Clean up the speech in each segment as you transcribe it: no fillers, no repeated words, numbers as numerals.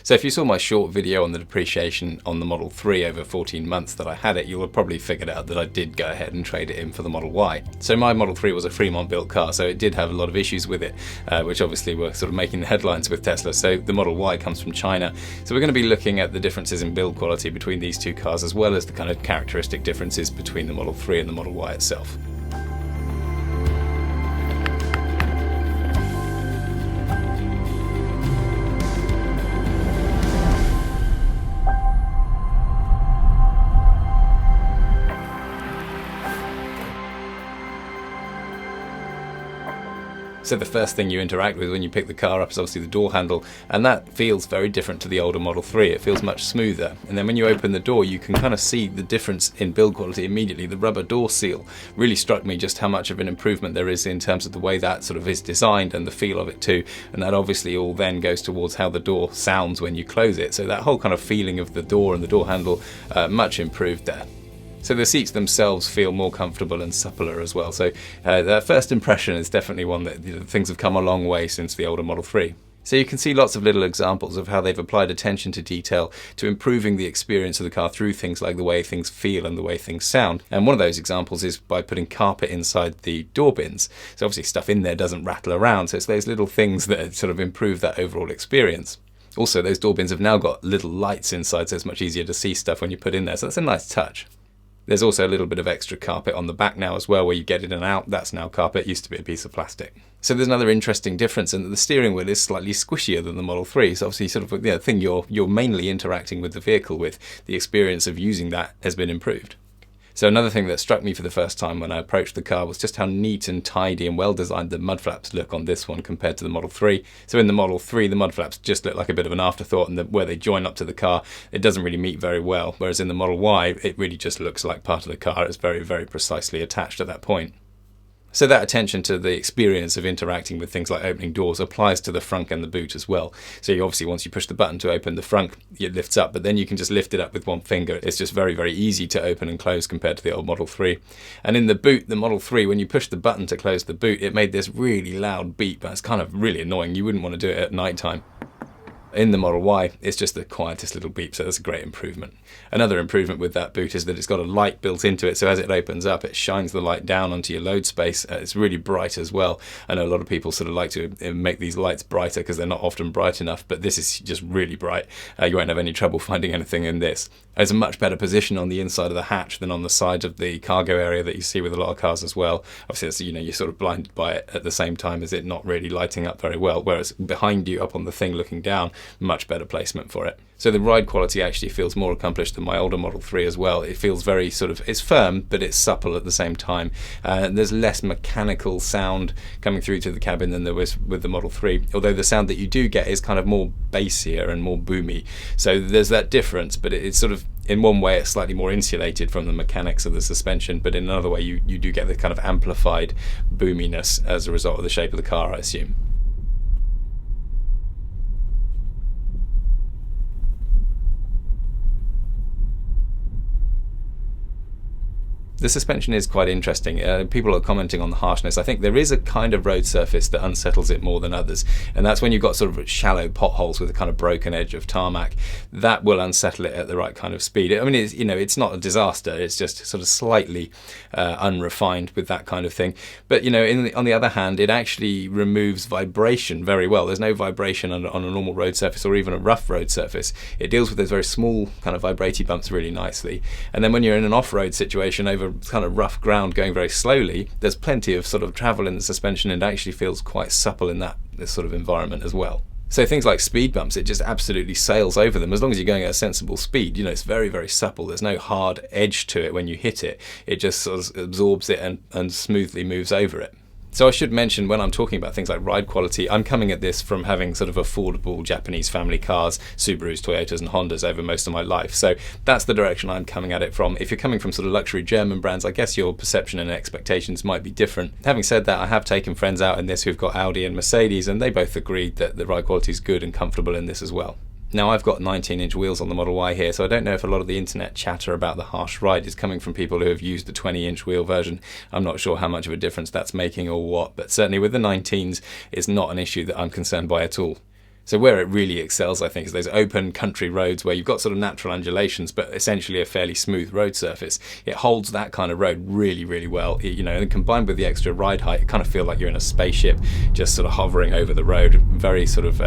So if you saw my short video on the depreciation on the Model 3 over 14 months that I had it, you'll have probably figured out that I did go ahead and trade it in for the Model Y. So my Model 3 was a Freemont built car, so it did have a lot of issues with it, which obviously were sort of making the headlines with Tesla. So the Model Y comes from China. So we're going to be looking at the differences in build quality between these two cars, as well as the kind of characteristic differences between the Model 3 and the Model Y itself. So the first thing you interact with when you pick the car up is obviously the door handle, and that feels very different to the older Model 3. It feels much smoother, and then when you open the door you can kind of see the difference in build quality immediately. The rubber door seal really struck me just how much of an improvement there is in terms of the way that sort of is designed and the feel of it too, and that obviously all then goes towards how the door sounds when you close it. So that whole kind of feeling of the door and the door handle, much improved there. So the seats themselves feel more comfortable and suppler as well. So that first impression is definitely one that things have come a long way since the older Model 3. So you can see lots of little examples of how they've applied attention to detail to improving the experience of the car through things like the way things feel and the way things sound. And one of those examples is by putting carpet inside the door bins. So obviously stuff in there doesn't rattle around, so it's those little things that sort of improve that overall experience. Also, those door bins have now got little lights inside, so it's much easier to see stuff when you put in there, so that's a nice touch. There's also a little bit of extra carpet on the back now as well, where you get in and out. That's now carpet. It used to be a piece of plastic. So there's another interesting difference in that the steering wheel is slightly squishier than the Model 3. So obviously sort of the thing you're mainly interacting with the vehicle with, the experience of using that has been improved. So another thing that struck me for the first time when I approached the car was just how neat and tidy and well designed the mud flaps look on this one compared to the Model 3. So in the Model 3, the mud flaps just look like a bit of an afterthought, and where they join up to the car, it doesn't really meet very well. Whereas in the Model Y, it really just looks like part of the car. It's very, very precisely attached at that point. So that attention to the experience of interacting with things like opening doors applies to the frunk and the boot as well. So you obviously, once you push the button to open the frunk, it lifts up, but then you can just lift it up with one finger. It's just very, very easy to open and close compared to the old Model 3. And in the boot, the Model 3, when you push the button to close the boot, it made this really loud beep. That's kind of really annoying. You wouldn't want to do it at night time. In the Model Y, it's just the quietest little beep, so that's a great improvement. Another improvement with that boot is that it's got a light built into it, so as it opens up, it shines the light down onto your load space. It's really bright as well. I know a lot of people sort of like to make these lights brighter because they're not often bright enough, but this is just really bright. You won't have any trouble finding anything in this. There's a much better position on the inside of the hatch than on the side of the cargo area that you see with a lot of cars as well. Obviously, you're sort of blinded by it at the same time as it not really lighting up very well, whereas behind you up on the thing looking down, much better placement for it. So the ride quality actually feels more accomplished than my older Model 3 as well. It feels very it's firm, but it's supple at the same time. There's less mechanical sound coming through to the cabin than there was with the Model 3, although the sound that you do get is kind of more bassier and more boomy. So there's that difference, but it's sort of, in one way, it's slightly more insulated from the mechanics of the suspension, but in another way, you do get the kind of amplified boominess as a result of the shape of the car, I assume. The suspension is quite interesting. People are commenting on the harshness. I think there is a kind of road surface that unsettles it more than others, and that's when you've got sort of shallow potholes with a kind of broken edge of tarmac. That will unsettle it at the right kind of speed. I mean, it's not a disaster. It's just sort of slightly unrefined with that kind of thing. But on the other hand, it actually removes vibration very well. There's no vibration on a normal road surface or even a rough road surface. It deals with those very small kind of vibratey bumps really nicely. And then when you're in an off-road situation over kind of rough ground going very slowly, there's plenty of sort of travel in the suspension, and it actually feels quite supple in this sort of environment as well. So things like speed bumps, it just absolutely sails over them as long as you're going at a sensible speed. It's very, very supple. There's no hard edge to it when you hit it. It just sort of absorbs it and smoothly moves over it. So I should mention, when I'm talking about things like ride quality, I'm coming at this from having sort of affordable Japanese family cars, Subarus, Toyotas and Hondas over most of my life. So that's the direction I'm coming at it from. If you're coming from sort of luxury German brands, I guess your perception and expectations might be different. Having said that, I have taken friends out in this who've got Audi and Mercedes, and they both agreed that the ride quality is good and comfortable in this as well. Now, I've got 19-inch wheels on the Model Y here, so I don't know if a lot of the internet chatter about the harsh ride is coming from people who have used the 20-inch wheel version. I'm not sure how much of a difference that's making or what, but certainly with the 19s, it's not an issue that I'm concerned by at all. So where it really excels, I think, is those open country roads where you've got sort of natural undulations, but essentially a fairly smooth road surface. It holds that kind of road really, really well. And combined with the extra ride height, it kind of feels like you're in a spaceship, just sort of hovering over the road. Very sort of,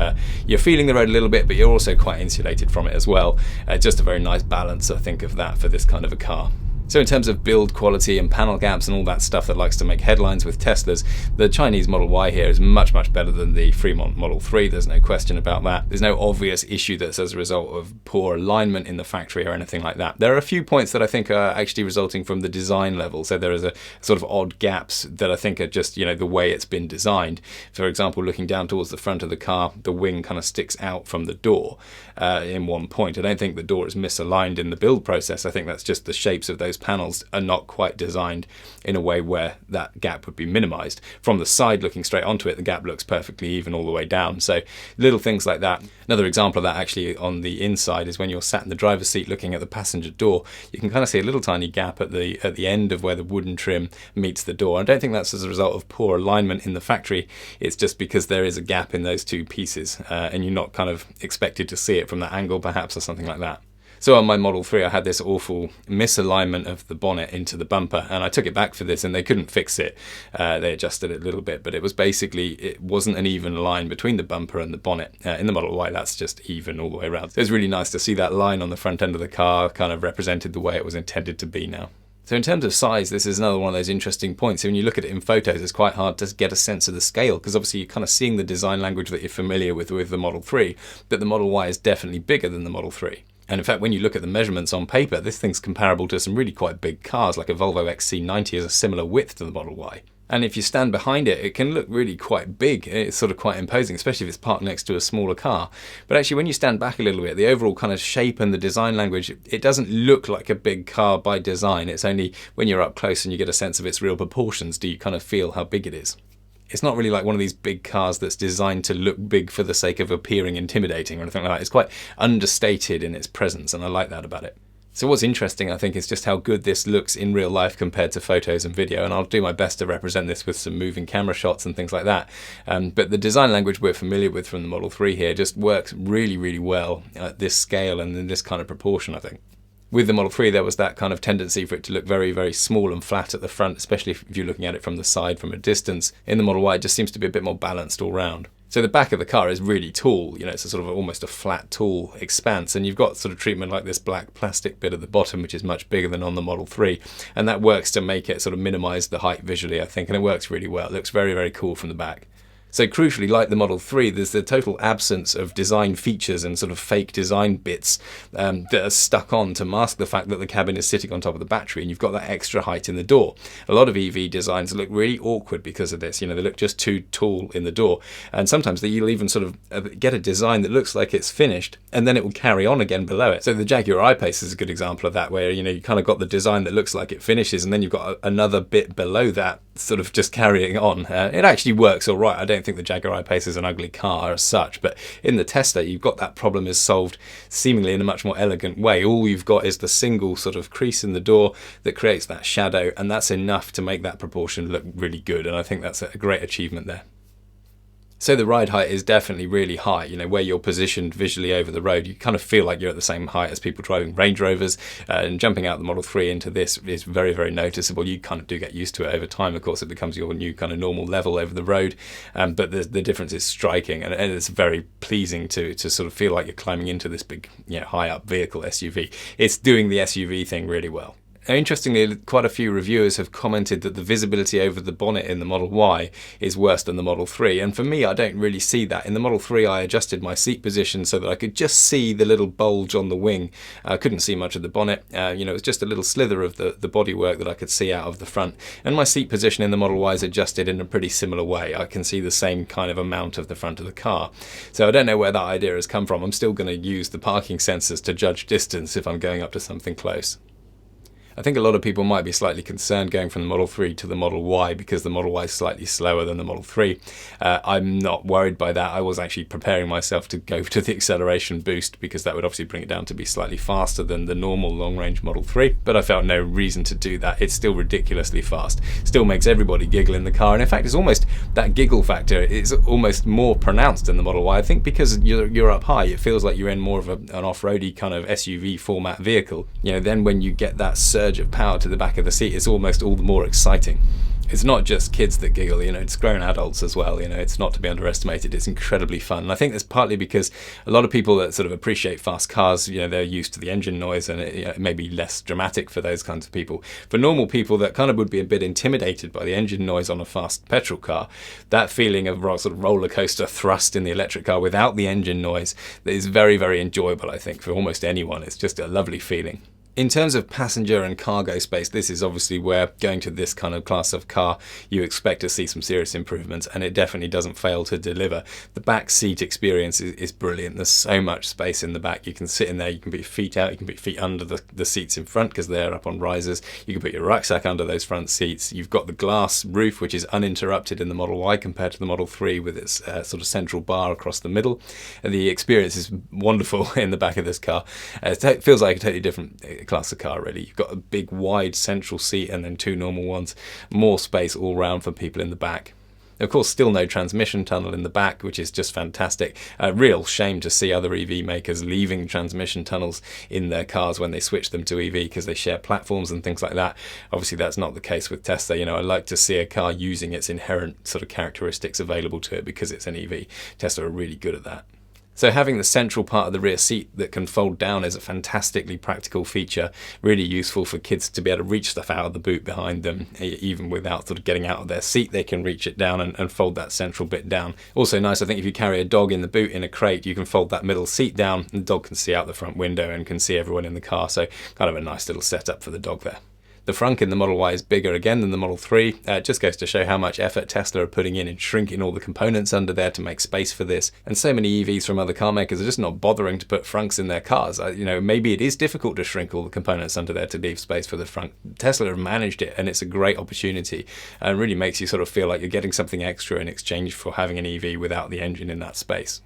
you're feeling the road a little bit, but you're also quite insulated from it as well. Just a very nice balance, I think, of that for this kind of a car. So in terms of build quality and panel gaps and all that stuff that likes to make headlines with Teslas, the Chinese Model Y here is much, much better than the Freemont Model 3. There's no question about that. There's no obvious issue that's as a result of poor alignment in the factory or anything like that. There are a few points that I think are actually resulting from the design level. So there is a sort of odd gaps that I think are just, the way it's been designed. For example, looking down towards the front of the car, the wing kind of sticks out from the door in one point. I don't think the door is misaligned in the build process. I think that's just the shapes of those panels are not quite designed in a way where that gap would be minimized. From the side looking straight onto it, the gap looks perfectly even all the way down. So little things like that. Another example of that actually on the inside is when you're sat in the driver's seat looking at the passenger door, you can kind of see a little tiny gap at the end of where the wooden trim meets the door. I don't think that's as a result of poor alignment in the factory. It's just because there is a gap in those two pieces and you're not kind of expected to see it from that angle perhaps or something like that. So on my Model 3, I had this awful misalignment of the bonnet into the bumper, and I took it back for this, and they couldn't fix it. They adjusted it a little bit, but it wasn't an even line between the bumper and the bonnet. In the Model Y, that's just even all the way around. So it's really nice to see that line on the front end of the car kind of represented the way it was intended to be now. So in terms of size, this is another one of those interesting points. So when you look at it in photos, it's quite hard to get a sense of the scale, because obviously you're kind of seeing the design language that you're familiar with the Model 3, but the Model Y is definitely bigger than the Model 3. And in fact, when you look at the measurements on paper, this thing's comparable to some really quite big cars, like a Volvo XC90 is a similar width to the Model Y. And if you stand behind it, it can look really quite big. It's sort of quite imposing, especially if it's parked next to a smaller car. But actually, when you stand back a little bit, the overall kind of shape and the design language, it doesn't look like a big car by design. It's only when you're up close and you get a sense of its real proportions do you kind of feel how big it is. It's not really like one of these big cars that's designed to look big for the sake of appearing intimidating or anything like that. It's quite understated in its presence, and I like that about it. So what's interesting, I think, is just how good this looks in real life compared to photos and video, and I'll do my best to represent this with some moving camera shots and things like that. But the design language we're familiar with from the Model 3 here just works really, really well at this scale and in this kind of proportion, I think. With the Model 3, there was that kind of tendency for it to look very, very small and flat at the front, especially if you're looking at it from the side, from a distance. In the Model Y, it just seems to be a bit more balanced all round. So the back of the car is really tall, it's a sort of almost a flat, tall expanse, and you've got sort of treatment like this black plastic bit at the bottom, which is much bigger than on the Model 3, and that works to make it sort of minimize the height visually, I think, and it works really well. It looks very, very cool from the back. So crucially, like the Model 3, there's the total absence of design features and sort of fake design bits that are stuck on to mask the fact that the cabin is sitting on top of the battery and you've got that extra height in the door. A lot of EV designs look really awkward because of this. They look just too tall in the door. And sometimes you'll even sort of get a design that looks like it's finished and then it will carry on again below it. So the Jaguar I-Pace is a good example of that, where you kind of got the design that looks like it finishes and then you've got another bit below that sort of just carrying on. It actually works all right. I don't think the Jaguar I-Pace is an ugly car as such, but in the Tesla you've got that problem is solved seemingly in a much more elegant way. All you've got is the single sort of crease in the door that creates that shadow, and that's enough to make that proportion look really good, and I think that's a great achievement there. So the ride height is definitely really high. Where you're positioned visually over the road, you kind of feel like you're at the same height as people driving Range Rovers, and jumping out the Model 3 into this is very, very noticeable. You kind of do get used to it over time. Of course, it becomes your new kind of normal level over the road, but the difference is striking, and it's very pleasing to sort of feel like you're climbing into this big, high up vehicle SUV. It's doing the SUV thing really well. Now, interestingly, quite a few reviewers have commented that the visibility over the bonnet in the Model Y is worse than the Model 3, and for me, I don't really see that. In the Model 3, I adjusted my seat position so that I could just see the little bulge on the wing. I couldn't see much of the bonnet. It was just a little slither of the bodywork that I could see out of the front, and my seat position in the Model Y is adjusted in a pretty similar way. I can see the same kind of amount of the front of the car. So I don't know where that idea has come from. I'm still going to use the parking sensors to judge distance if I'm going up to something close. I think a lot of people might be slightly concerned going from the Model 3 to the Model Y because the Model Y is slightly slower than the Model 3. I'm not worried by that. I was actually preparing myself to go to the acceleration boost because that would obviously bring it down to be slightly faster than the normal long-range Model 3, but I felt no reason to do that. It's still ridiculously fast. Still makes everybody giggle in the car, and in fact it's almost, that giggle factor is almost more pronounced in the Model Y. I think because you're up high, it feels like you're in more of an off-roady kind of SUV format vehicle. You know, then when you get that surge of power to the back of the seat, it's almost all the more exciting. It's not just kids that giggle, you know, it's grown adults as well, you know, it's not to be underestimated. It's incredibly fun. And I think that's partly because a lot of people that sort of appreciate fast cars, you know, they're used to the engine noise, and it may be less dramatic for those kinds of people. For normal people that kind of would be a bit intimidated by the engine noise on a fast petrol car, that feeling of sort of roller coaster thrust in the electric car without the engine noise is very, very enjoyable, I think, for almost anyone. It's just a lovely feeling. In terms of passenger and cargo space, this is obviously where, going to this kind of class of car, you expect to see some serious improvements, and it definitely doesn't fail to deliver. The back seat experience is brilliant. There's so much space in the back. You can sit in there, you can put your feet out, you can put your feet under the seats in front because they're up on risers. You can put your rucksack under those front seats. You've got the glass roof, which is uninterrupted in the Model Y compared to the Model 3 with its sort of central bar across the middle. And the experience is wonderful in the back of this car. It feels like a totally different class of car, really. You've got a big wide central seat and then two normal ones, more space all round for people in the back. Of course, still no transmission tunnel in the back, which is just fantastic. A real shame to see other EV makers leaving transmission tunnels in their cars when they switch them to EV because they share platforms and things like that. Obviously, that's not the case with Tesla. You know, I like to see a car using its inherent sort of characteristics available to it because it's an EV. Tesla are really good at that. So having the central part of the rear seat that can fold down is a fantastically practical feature, really useful for kids to be able to reach stuff out of the boot behind them, even without sort of getting out of their seat. They can reach it down and fold that central bit down. Also nice, I think, if you carry a dog in the boot in a crate, you can fold that middle seat down and the dog can see out the front window and can see everyone in the car, so kind of a nice little setup for the dog there. The frunk in the Model Y is bigger again than the Model 3. It just goes to show how much effort Tesla are putting in shrinking all the components under there to make space for this. And so many EVs from other car makers are just not bothering to put frunks in their cars. You know, maybe it is difficult to shrink all the components under there to leave space for the frunk. Tesla have managed it, and it's a great opportunity and really makes you sort of feel like you're getting something extra in exchange for having an EV without the engine in that space.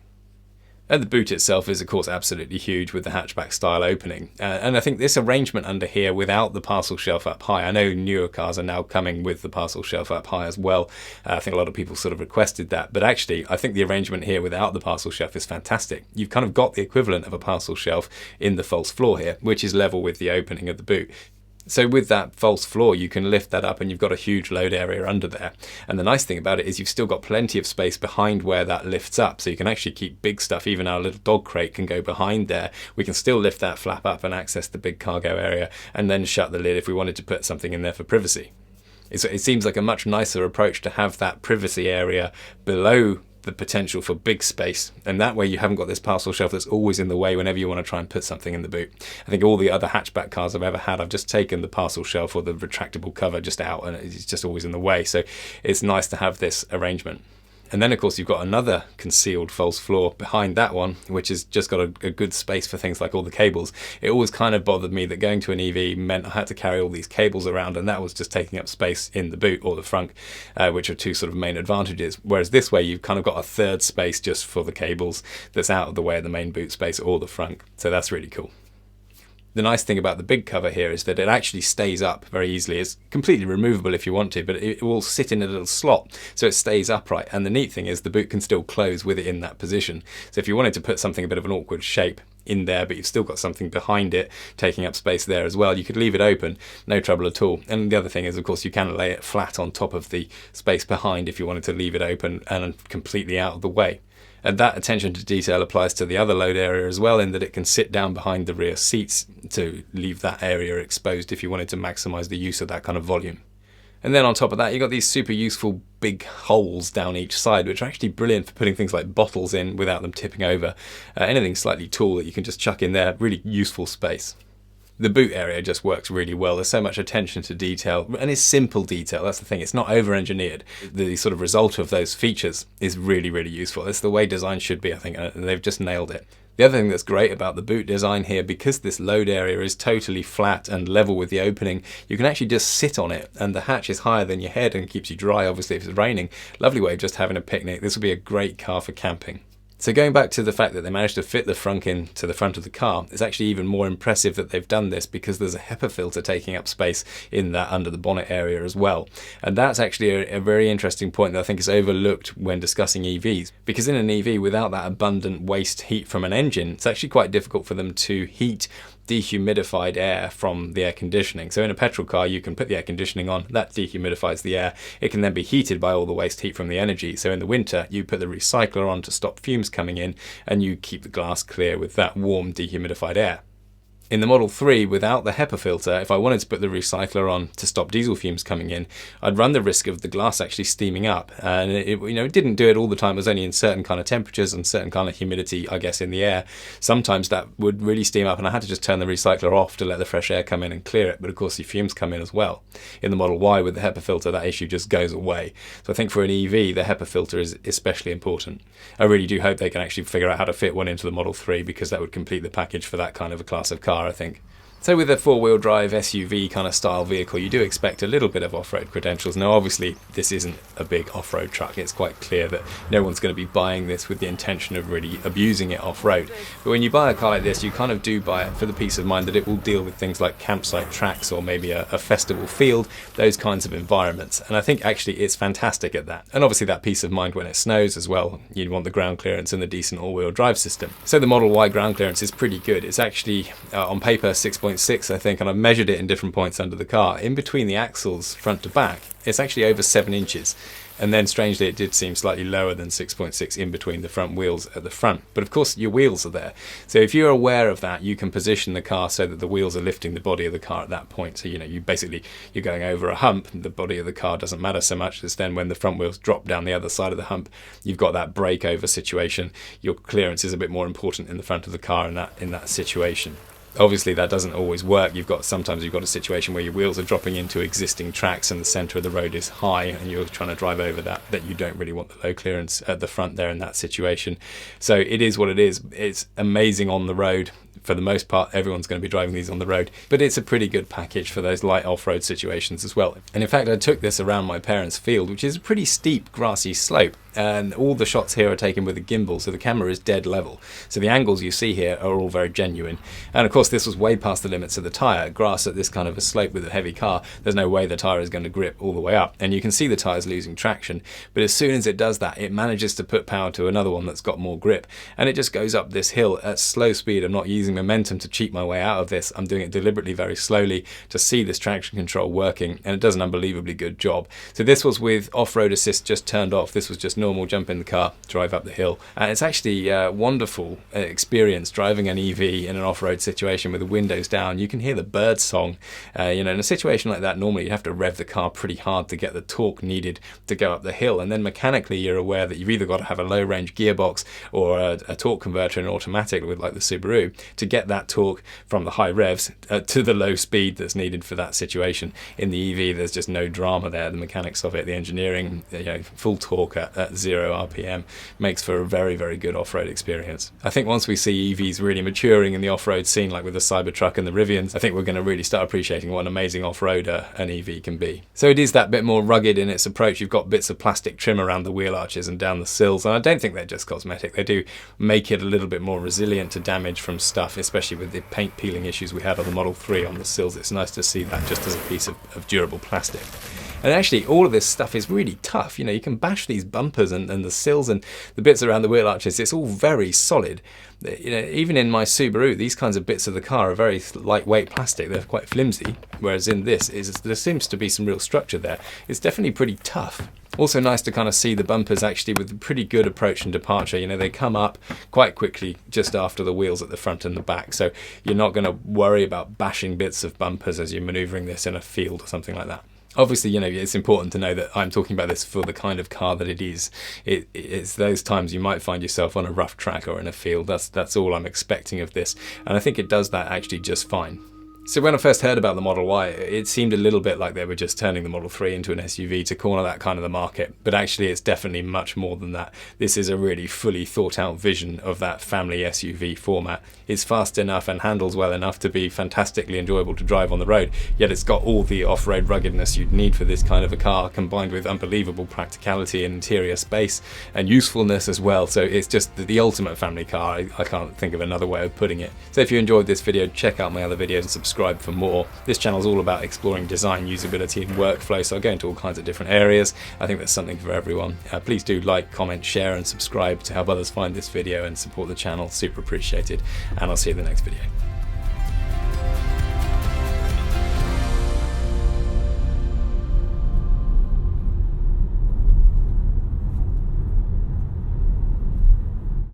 And the boot itself is, of course, absolutely huge with the hatchback style opening. And I think this arrangement under here without the parcel shelf up high, I know newer cars are now coming with the parcel shelf up high as well. I think a lot of people sort of requested that. But actually, I think the arrangement here without the parcel shelf is fantastic. You've kind of got the equivalent of a parcel shelf in the false floor here, which is level with the opening of the boot. So with that false floor, you can lift that up and you've got a huge load area under there. And the nice thing about it is you've still got plenty of space behind where that lifts up. So you can actually keep big stuff. Even our little dog crate can go behind there. We can still lift that flap up and access the big cargo area and then shut the lid if we wanted to put something in there for privacy. It seems like a much nicer approach to have that privacy area below the potential for big space, and that way you haven't got this parcel shelf that's always in the way whenever you want to try and put something in the boot. I think all the other hatchback cars I've ever had, I've just taken the parcel shelf or the retractable cover just out and it's just always in the way, so it's nice to have this arrangement. And then, of course, you've got another concealed false floor behind that one, which has just got a good space for things like all the cables. It always kind of bothered me that going to an EV meant I had to carry all these cables around, and that was just taking up space in the boot or the frunk, which are two sort of main advantages. Whereas this way, you've kind of got a third space just for the cables that's out of the way of the main boot space or the frunk. So that's really cool. The nice thing about the big cover here is that it actually stays up very easily. It's completely removable if you want to, but it will sit in a little slot, so it stays upright. And the neat thing is the boot can still close with it in that position. So if you wanted to put something a bit of an awkward shape in there, but you've still got something behind it taking up space there as well, you could leave it open, no trouble at all. And the other thing is, of course, you can lay it flat on top of the space behind if you wanted to leave it open and completely out of the way. And that attention to detail applies to the other load area as well, in that it can sit down behind the rear seats to leave that area exposed if you wanted to maximize the use of that kind of volume. And then on top of that, you've got these super useful big holes down each side, which are actually brilliant for putting things like bottles in without them tipping over. Anything slightly tall that you can just chuck in there, really useful space. The boot area just works really well. There's so much attention to detail, and it's simple detail. That's the thing. It's not over-engineered. The sort of result of those features is really, really useful. It's the way design should be, I think, and they've just nailed it. The other thing that's great about the boot design here, because this load area is totally flat and level with the opening, you can actually just sit on it, and the hatch is higher than your head and keeps you dry, obviously, if it's raining. Lovely way of just having a picnic. This will be a great car for camping. So going back to the fact that they managed to fit the frunk into the front of the car, it's actually even more impressive that they've done this because there's a HEPA filter taking up space in that under the bonnet area as well. And that's actually a very interesting point that I think is overlooked when discussing EVs. Because in an EV, without that abundant waste heat from an engine, it's actually quite difficult for them to heat dehumidified air from the air conditioning. So in a petrol car, you can put the air conditioning on, that dehumidifies the air. It can then be heated by all the waste heat from the energy. So in the winter, you put the recycler on to stop fumes coming in, and you keep the glass clear with that warm dehumidified air. In the Model 3, without the HEPA filter, if I wanted to put the recycler on to stop diesel fumes coming in, I'd run the risk of the glass actually steaming up. And it didn't do it all the time. It was only in certain kind of temperatures and certain kind of humidity, I guess, in the air. Sometimes that would really steam up, and I had to just turn the recycler off to let the fresh air come in and clear it. But of course, the fumes come in as well. In the Model Y, with the HEPA filter, that issue just goes away. So I think for an EV, the HEPA filter is especially important. I really do hope they can actually figure out how to fit one into the Model 3, because that would complete the package for that kind of a class of car, I think. So with a four-wheel drive SUV kind of style vehicle, you do expect a little bit of off-road credentials. Now obviously this isn't a big off-road truck. It's quite clear that no one's going to be buying this with the intention of really abusing it off-road. But when you buy a car like this, you kind of do buy it for the peace of mind that it will deal with things like campsite tracks or maybe a festival field, those kinds of environments. And I think actually it's fantastic at that. And obviously that peace of mind when it snows as well. You'd want the ground clearance and the decent all-wheel drive system. So the Model Y ground clearance is pretty good. It's actually on paper 6.6, I think, and I've measured it in different points under the car. In between the axles, front to back, it's actually over 7 inches. And then strangely it did seem slightly lower than 6.6 in between the front wheels at the front. But of course your wheels are there. So if you're aware of that, you can position the car so that the wheels are lifting the body of the car at that point. So you're going over a hump, the body of the car doesn't matter so much. It's then when the front wheels drop down the other side of the hump, you've got that breakover situation. Your clearance is a bit more important in the front of the car in that situation. Obviously that doesn't always work. Sometimes you've got a situation where your wheels are dropping into existing tracks and the centre of the road is high and you're trying to drive over that you don't really want the low clearance at the front there in that situation. So it is what it is. It's amazing on the road. For the most part, everyone's going to be driving these on the road, but it's a pretty good package for those light off-road situations as well. And in fact, I took this around my parents' field, which is a pretty steep, grassy slope, and all the shots here are taken with a gimbal, so the camera is dead level. So the angles you see here are all very genuine. And of course, this was way past the limits of the tyre. Grass at this kind of a slope with a heavy car, there's no way the tyre is going to grip all the way up. And you can see the tyres losing traction, but as soon as it does that, it manages to put power to another one that's got more grip. And it just goes up this hill at slow speed. I'm not using momentum to cheat my way out of this. I'm doing it deliberately very slowly to see this traction control working, and it does an unbelievably good job. So this was with off-road assist just turned off. This was just normal, jump in the car, drive up the hill. And it's actually a wonderful experience driving an EV in an off-road situation with the windows down. You can hear the bird song. In a situation like that, normally you have to rev the car pretty hard to get the torque needed to go up the hill, and then mechanically you're aware that you've either got to have a low-range gearbox or a torque converter in automatic with like the Subaru to get that torque from the high revs to the low speed that's needed for that situation. In the EV, there's just no drama there. The mechanics of it, the engineering, full torque at 0 RPM makes for a very, very good off-road experience. I think once we see EVs really maturing in the off-road scene, like with the Cybertruck and the Rivians, I think we're going to really start appreciating what an amazing off-roader an EV can be. So it is that bit more rugged in its approach. You've got bits of plastic trim around the wheel arches and down the sills, and I don't think they're just cosmetic. They do make it a little bit more resilient to damage from stuff, especially with the paint peeling issues we had on the Model 3 on the sills. It's nice to see that just as a piece of durable plastic. And actually all of this stuff is really tough. You can bash these bumpers and the sills and the bits around the wheel arches. It's all very solid. Even in my Subaru, these kinds of bits of the car are very lightweight plastic. They're quite flimsy, whereas in this, there seems to be some real structure there. It's definitely pretty tough. Also nice to kind of see the bumpers actually with a pretty good approach and departure. They come up quite quickly just after the wheels at the front and the back. So you're not going to worry about bashing bits of bumpers as you're maneuvering this in a field or something like that. Obviously, it's important to know that I'm talking about this for the kind of car that it is. It's those times you might find yourself on a rough track or in a field. That's all I'm expecting of this. And I think it does that actually just fine. So when I first heard about the Model Y, it seemed a little bit like they were just turning the Model 3 into an SUV to corner that kind of the market. But actually it's definitely much more than that. This is a really fully thought out vision of that family SUV format. It's fast enough and handles well enough to be fantastically enjoyable to drive on the road, yet it's got all the off-road ruggedness you'd need for this kind of a car, combined with unbelievable practicality and interior space and usefulness as well. So it's just the ultimate family car. I can't think of another way of putting it. So if you enjoyed this video, check out my other videos and subscribe for more. This channel is all about exploring design, usability and workflow, so I go into all kinds of different areas. I think there's something for everyone. Please do like, comment, share and subscribe to help others find this video and support the channel. Super appreciated, and I'll see you in the next video.